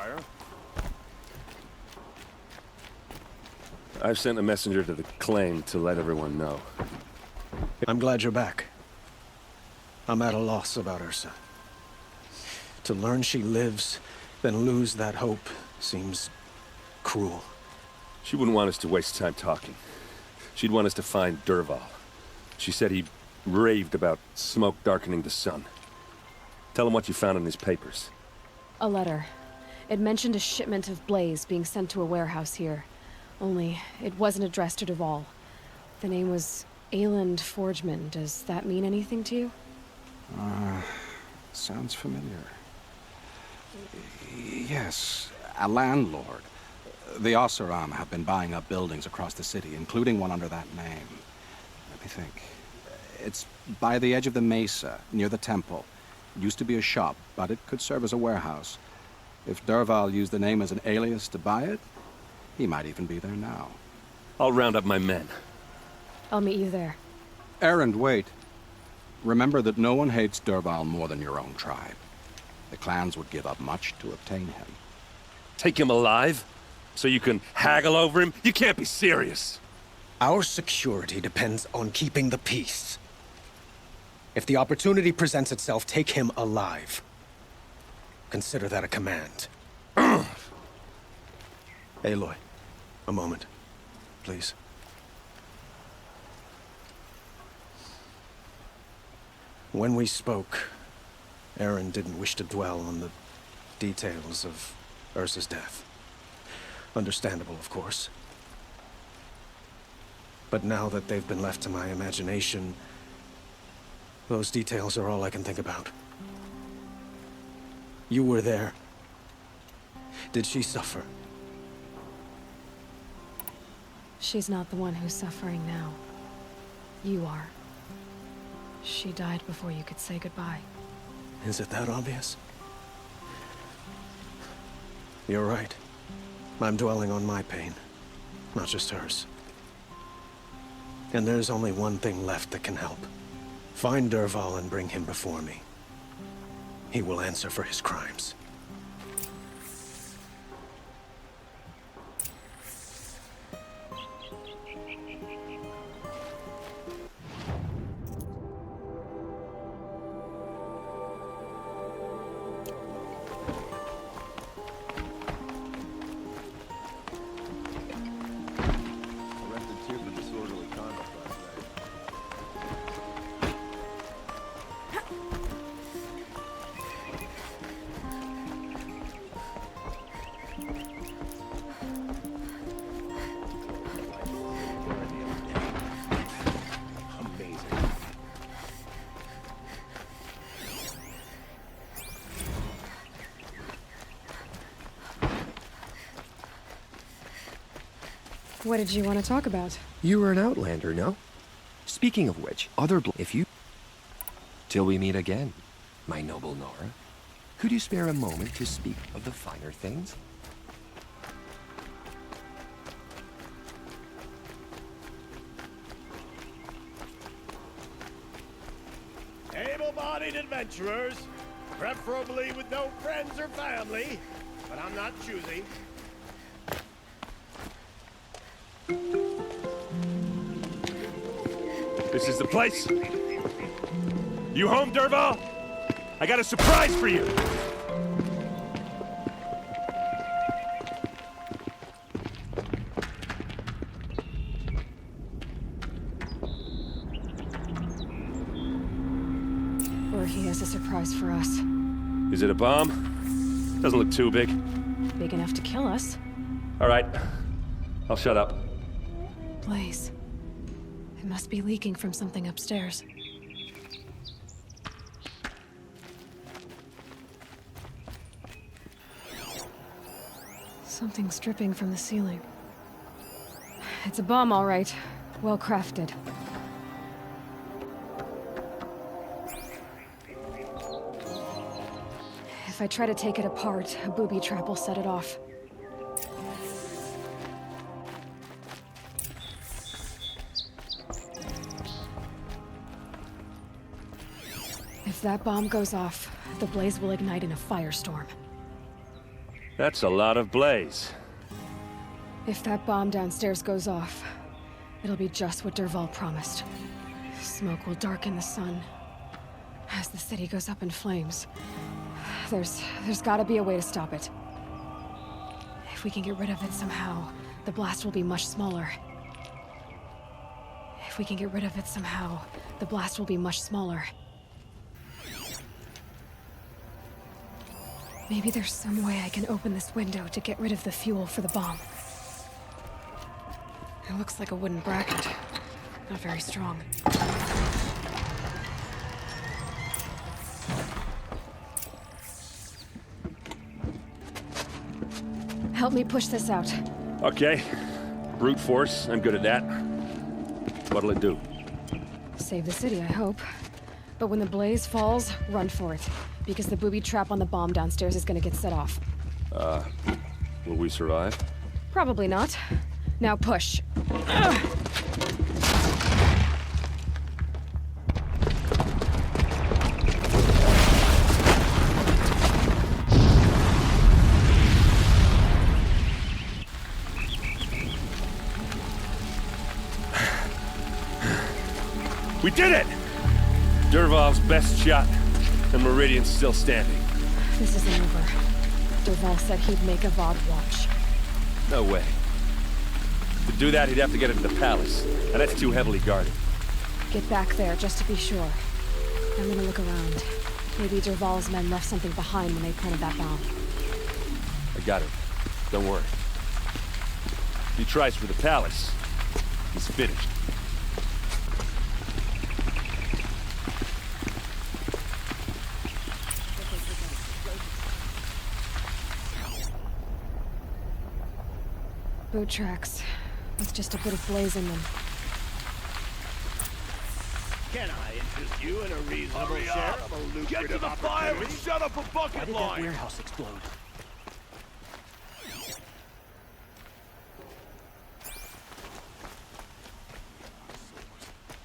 Sire. I've sent a messenger to the claim to let everyone know. I'm glad you're back. I'm at a loss about Ursa. To learn she lives, then lose that hope, seems cruel. She wouldn't want us to waste time talking. She'd want us to find Dervahl. She said he raved about smoke darkening the sun. Tell him what you found in his papers. A letter. It mentioned a shipment of Blaze being sent to a warehouse here. Only, it wasn't addressed to Dervahl. The name was Ayland Forgeman. Does that mean anything to you? Sounds familiar. Yes, a landlord. The Oseram have been buying up buildings across the city, including one under that name. Let me think. It's by the edge of the mesa, near the temple. It used to be a shop, but it could serve as a warehouse. If Dervahl used the name as an alias to buy it, he might even be there now. I'll round up my men. I'll meet you there. Erend, wait. Remember that no one hates Dervahl more than your own tribe. The clans would give up much to obtain him. Take him alive? So you can haggle over him? You can't be serious. Our security depends on keeping the peace. If the opportunity presents itself, take him alive. Consider that a command. Aloy, a moment, please. When we spoke, Erend didn't wish to dwell on the details of Ursa's death. Understandable, of course. But now that they've been left to my imagination, those details are all I can think about. You were there. Did she suffer? She's not the one who's suffering now. You are. She died before you could say goodbye. Is it that obvious? You're right. I'm dwelling on my pain, not just hers. And there's only one thing left that can help. Find Dervahl and bring him before me. He will answer for his crimes. Arrested two for disorderly conduct last night. Amazing. What did you want to talk about? You were an outlander, no? Speaking of which, if you... Till we meet again, my noble Nora, could you spare a moment to speak of the finer things? Able-bodied adventurers, preferably with no friends or family, but I'm not choosy. This is the place. You home, Dervahl? I got a surprise for you. Or he has a surprise for us. Is it a bomb? Doesn't look too big. Big enough to kill us. All right. I'll shut up. Blaze. It must be leaking from something upstairs. Something's dripping from the ceiling. It's a bomb, all right. Well crafted. If I try to take it apart, a booby trap will set it off. If that bomb goes off, the blaze will ignite in a firestorm. That's a lot of blaze. If that bomb downstairs goes off, it'll be just what Dervahl promised. Smoke will darken the sun as the city goes up in flames. There's gotta be a way to stop it. If we can get rid of it somehow, the blast will be much smaller. If we can get rid of it somehow, the blast will be much smaller. Maybe there's some way I can open this window to get rid of the fuel for the bomb. It looks like a wooden bracket. Not very strong. Help me push this out. Okay. Brute force, I'm good at that. What'll it do? Save the city, I hope. But when the blaze falls, run for it. Because the booby trap on the bomb downstairs is gonna get set off. Will we survive? Probably not. Now push. We did it! Dervahl's best shot, and Meridian's still standing. This isn't over. Dervahl said he'd make Avad watch. No way. To do that, he'd have to get into the palace, and that's too heavily guarded. Get back there, just to be sure. I'm gonna look around. Maybe Dervahl's men left something behind when they planted that bomb. I got it. Don't worry. If he tries for the palace, he's finished. Boot tracks, with just a bit of blaze in them. Can I interest you in a reasonable share of a lucrative Get to the fire and opportunity? set up a bucket Why did that line! warehouse explode?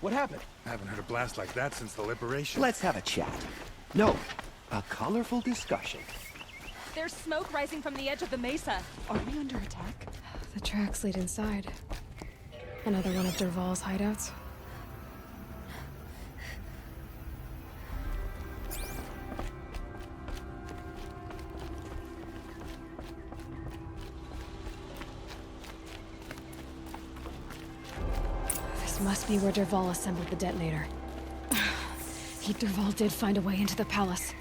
What happened? I haven't heard a blast like that since the liberation. Let's have a chat. No, a colorful discussion. There's smoke rising from the edge of the mesa. Are we under attack? The tracks lead inside. Another one of Dervahl's hideouts. This must be where Dervahl assembled the detonator. Dervahl did find a way into the palace.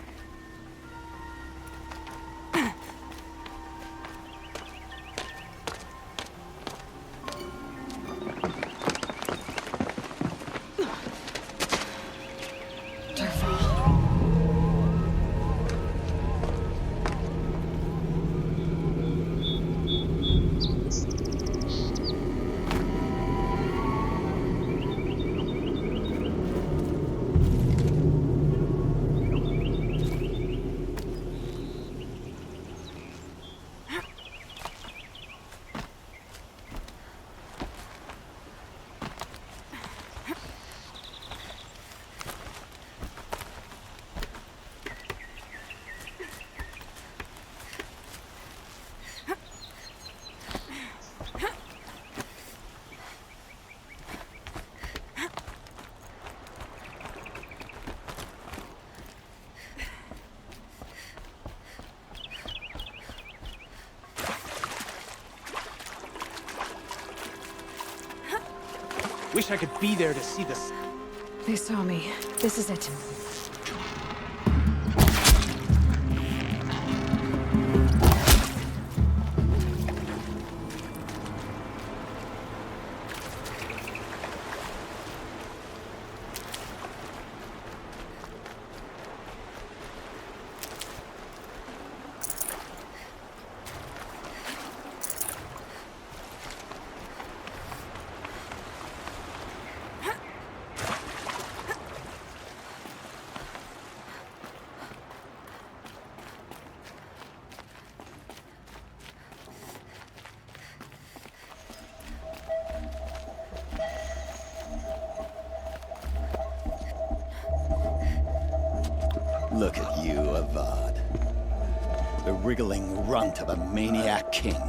Wish I could be there to see this. They saw me. This is it. Look at you, Avad. the wriggling runt of a maniac king.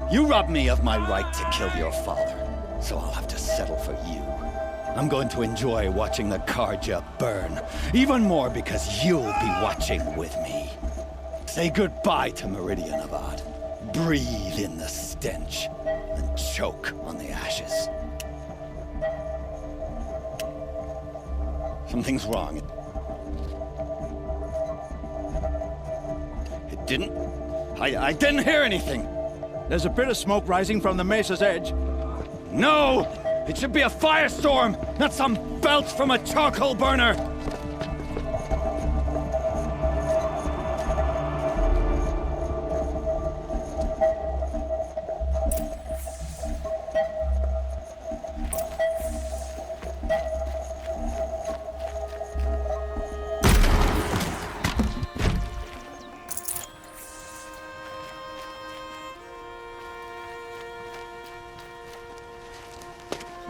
You robbed me of my right to kill your father, so I'll have to settle for you. I'm going to enjoy watching the Carja burn, even more because you'll be watching with me. Say goodbye to Meridian, Avad. Breathe in the stench, and choke on the ashes. Something's wrong. It didn't... I didn't hear anything! There's a bit of smoke rising from the mesa's edge. No! It should be a firestorm, not some belch from a charcoal burner!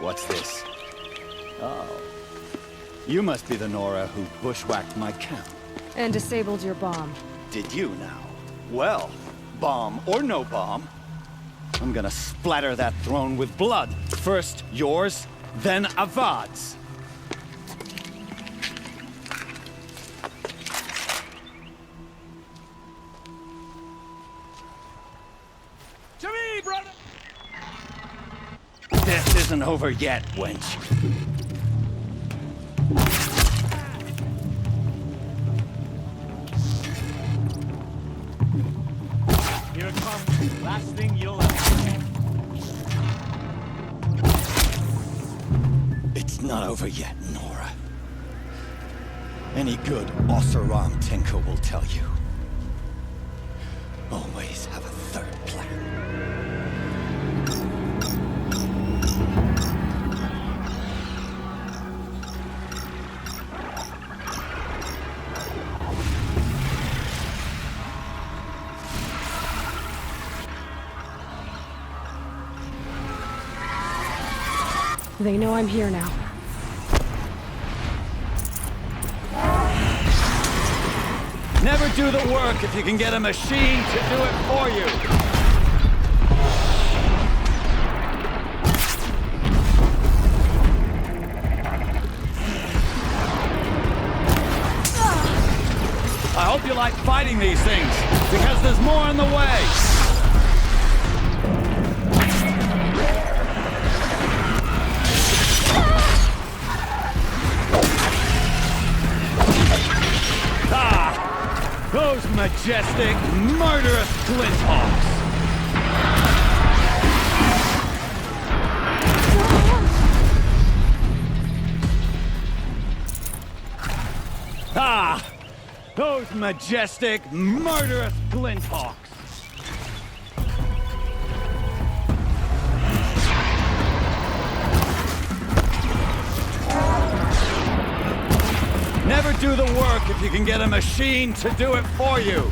What's this? Oh. You must be the Nora who bushwhacked my camp. And disabled your bomb. Did you now? Well, bomb or no bomb, I'm gonna splatter that throne with blood. First yours, then Avad's. To me, brother! This isn't over yet, wench. Here it comes. Last thing you'll ever... It's not over yet, Nora. Any good Oseram Tinker will tell you. Always have a third plan. They know I'm here now. Never do the work if you can get a machine to do it for you. I hope you like fighting these things, because there's more on the way. Those majestic, murderous Glinthawks! Ah! Those majestic, murderous Glinthawks! Never do the work if you can get a machine to do it for you.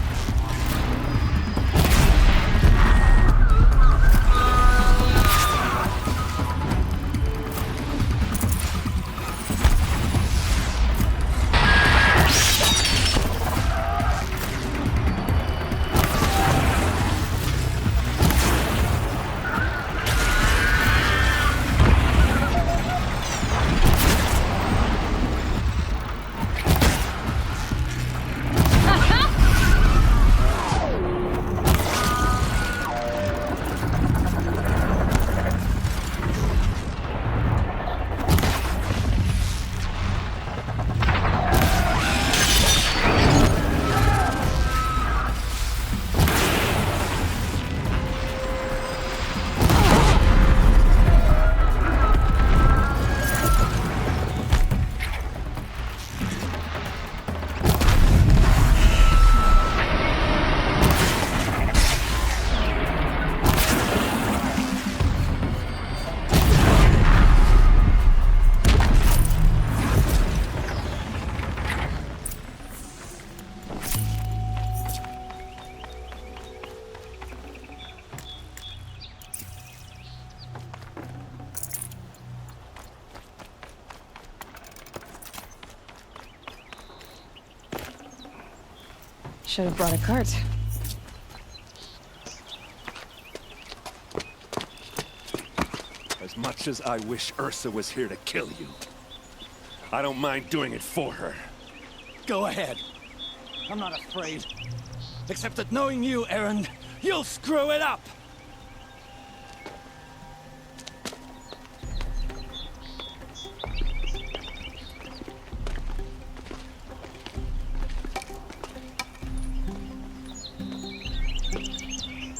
Should have brought a cart. As much as I wish Ursa was here to kill you, I don't mind doing it for her. Go ahead. I'm not afraid. Except that knowing you, Erend, you'll screw it up!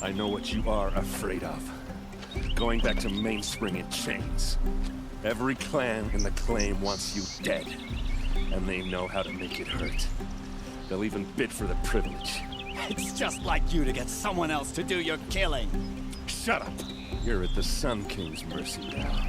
I know what you are afraid of. Going back to Mainspring in chains. Every clan in the Claim wants you dead. And they know how to make it hurt. They'll even bid for the privilege. It's just like you to get someone else to do your killing. Shut up! You're at the Sun King's mercy now.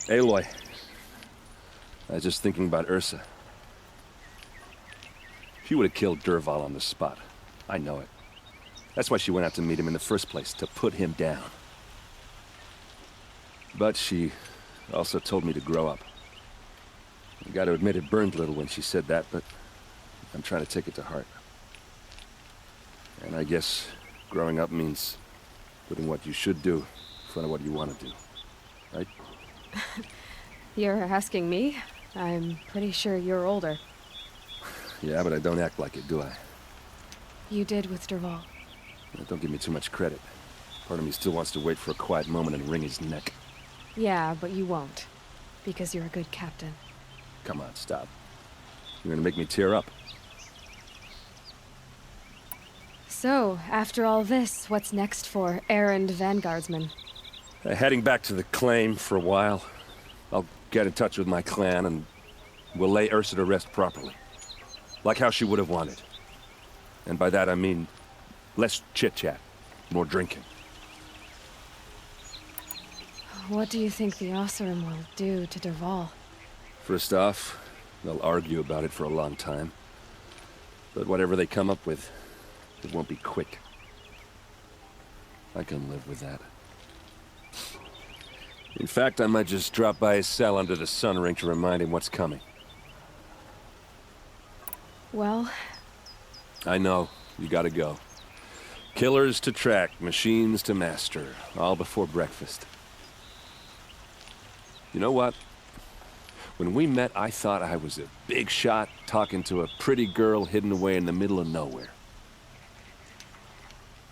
Aloy, I was just thinking about Ursa. She would have killed Dervahl on the spot. I know it. That's why she went out to meet him in the first place, to put him down. But she also told me to grow up. I gotta admit it burned a little when she said that, but I'm trying to take it to heart. And I guess growing up means putting what you should do in front of what you want to do, right? You're asking me? I'm pretty sure you're older. Yeah, but I don't act like it, do I? You did with Dervahl. Don't give me too much credit. Part of me still wants to wait for a quiet moment and wring his neck. Yeah, but you won't. Because you're a good captain. Come on, stop. You're gonna make me tear up. So, after all this, what's next for Erend Vanguardsman? Heading back to the Claim for a while. I'll get in touch with my clan and we'll lay Ursa to rest properly. Like how she would have wanted. And by that I mean less chit-chat, more drinking. What do you think the Oseram will do to Dervahl? First off, they'll argue about it for a long time. But whatever they come up with, it won't be quick. I can live with that. In fact, I might just drop by his cell under the sun ring to remind him what's coming. Well... I know. You gotta go. Killers to track, machines to master. All before breakfast. You know what? When we met, I thought I was a big shot talking to a pretty girl hidden away in the middle of nowhere.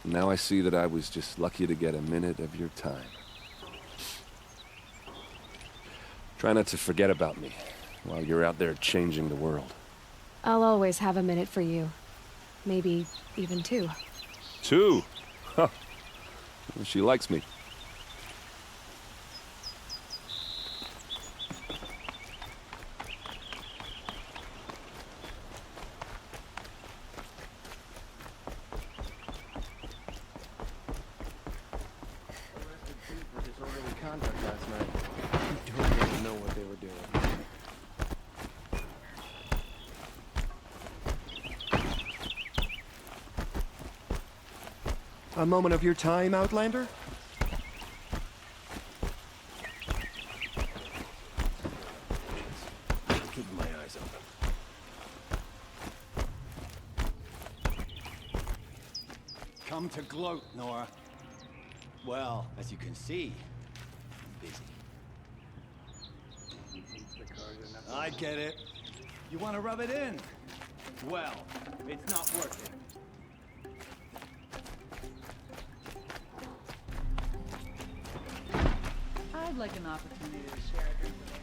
Now I see that I was just lucky to get a minute of your time. Try not to forget about me while you're out there changing the world. I'll always have a minute for you. Maybe even two. Two? Huh. Well, she likes me. A moment of your time, Outlander? Keeping my eyes open. Come to gloat, Nora. Well, as you can see, I'm busy. I get it. You want to rub it in? Well, it's not working. I'd like an opportunity to share a drink with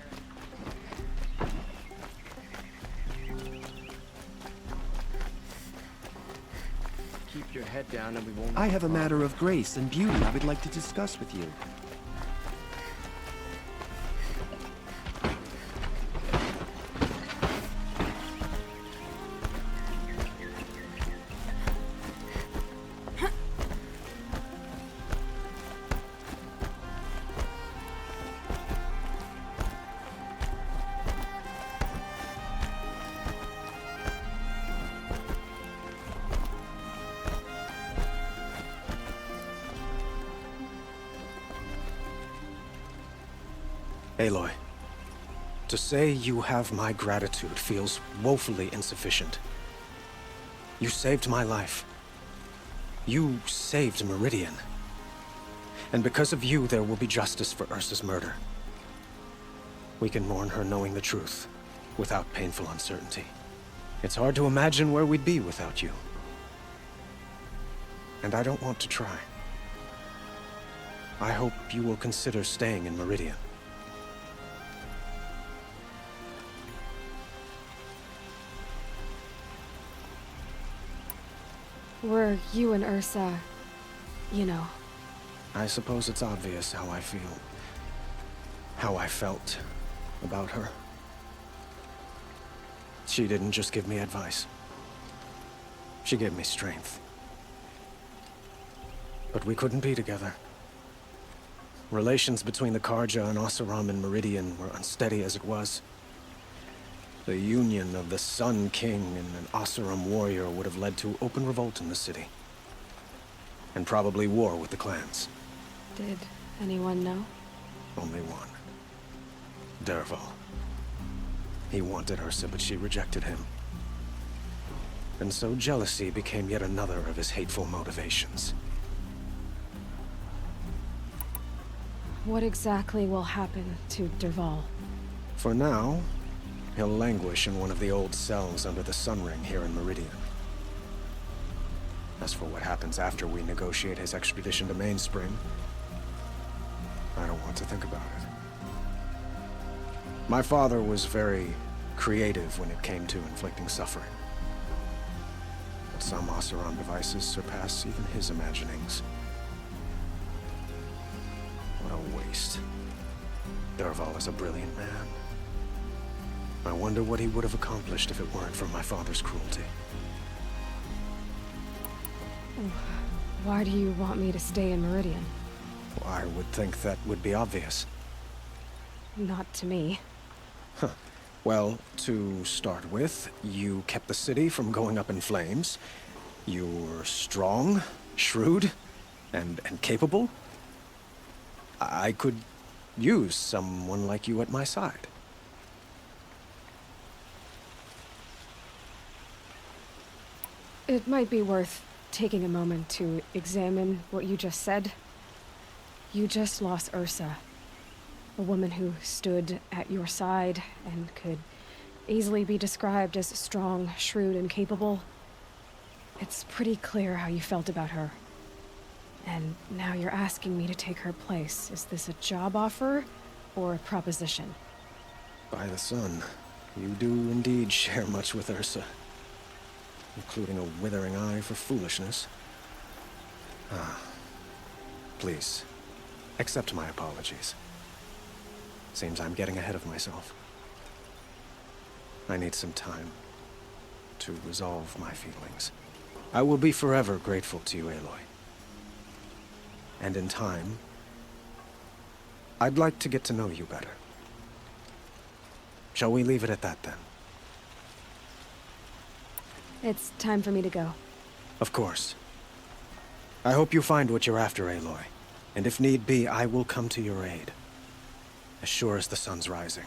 Erend. Keep your head down and we won't... I have a matter of grace and beauty I would like to discuss with you. Aloy, to say you have my gratitude feels woefully insufficient. You saved my life. You saved Meridian. And because of you, there will be justice for Ursa's murder. We can mourn her knowing the truth, without painful uncertainty. It's hard to imagine where we'd be without you. And I don't want to try. I hope you will consider staying in Meridian. Were you and Ursa, you know? I suppose it's obvious how I feel. How I felt about her. She didn't just give me advice. She gave me strength. But we couldn't be together. Relations between the Carja and Oseram and Meridian were unsteady as it was. The union of the Sun King and an Oseram warrior would have led to open revolt in the city. And probably war with the clans. Did anyone know? Only one. Dervahl. He wanted Ursa, but she rejected him. And so jealousy became yet another of his hateful motivations. What exactly will happen to Dervahl? For now, he'll languish in one of the old cells under the Sun Ring here in Meridian. As for what happens after we negotiate his extradition to Mainspring, I don't want to think about it. My father was very creative when it came to inflicting suffering. But some Oseram devices surpass even his imaginings. What a waste. Dervahl is a brilliant man. I wonder what he would have accomplished if it weren't for my father's cruelty. Why do you want me to stay in Meridian? Well, I would think that would be obvious. Not to me. Huh. Well, to start with, you kept the city from going up in flames. You were strong, shrewd, and capable. I could use someone like you at my side. It might be worth taking a moment to examine what you just said. You just lost Ursa. A woman who stood at your side and could easily be described as strong, shrewd, and capable. It's pretty clear how you felt about her. And now you're asking me to take her place. Is this a job offer or a proposition? By the sun, you do indeed share much with Ursa. Including a withering eye for foolishness. Please, accept my apologies. Seems I'm getting ahead of myself. I need some time to resolve my feelings. I will be forever grateful to you, Aloy. And in time, I'd like to get to know you better. Shall we leave it at that, then? It's time for me to go. Of course. I hope you find what you're after, Aloy. And if need be, I will come to your aid. As sure as the sun's rising.